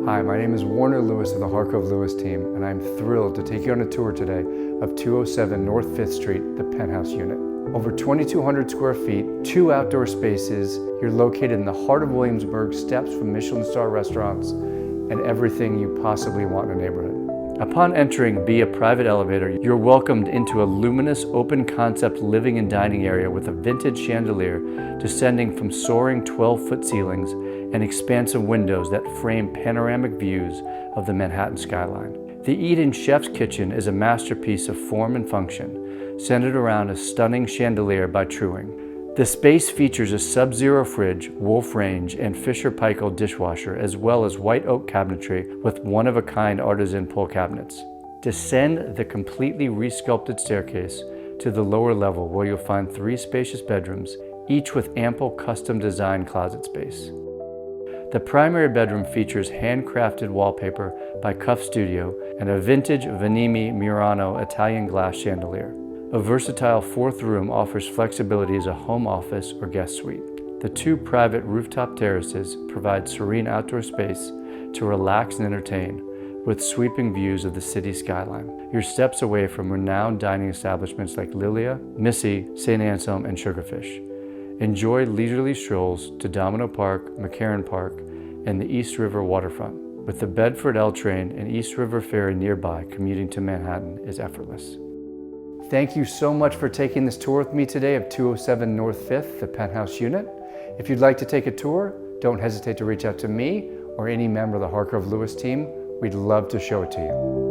Hi, my name is Warner Lewis of the Harkovlewis team, and I'm thrilled to take you on a tour today of 207 North 5th Street, the Penthouse unit. Over 2,200 square feet, 2 outdoor spaces, you're located in the heart of Williamsburg, steps from Michelin star restaurants, and everything you possibly want in a neighborhood. Upon entering via private elevator, you're welcomed into a luminous, open-concept living and dining area with a vintage chandelier descending from soaring 12-foot ceilings and expansive windows that frame panoramic views of the Manhattan skyline. The Eden Chef's Kitchen is a masterpiece of form and function, centered around a stunning chandelier by Truing. The space features a Sub-Zero fridge, Wolf range, and Fisher-Paykel dishwasher, as well as white oak cabinetry with one-of-a-kind artisan pull cabinets. Descend the completely resculpted staircase to the lower level, where you'll find 3 spacious bedrooms, each with ample custom-designed closet space. The primary bedroom features handcrafted wallpaper by Cuff Studio and a vintage Venimi Murano Italian glass chandelier. A versatile 4th room offers flexibility as a home office or guest suite. The 2 private rooftop terraces provide serene outdoor space to relax and entertain, with sweeping views of the city skyline. You're steps away from renowned dining establishments like Lilia, Missy, St. Anselm, and Sugarfish. Enjoy leisurely strolls to Domino Park, McCarran Park, and the East River waterfront. With the Bedford L train and East River Ferry nearby, commuting to Manhattan is effortless. Thank you so much for taking this tour with me today of 207 North 5th, the Penthouse unit. If you'd like to take a tour, don't hesitate to reach out to me or any member of the Harkovlewis team. We'd love to show it to you.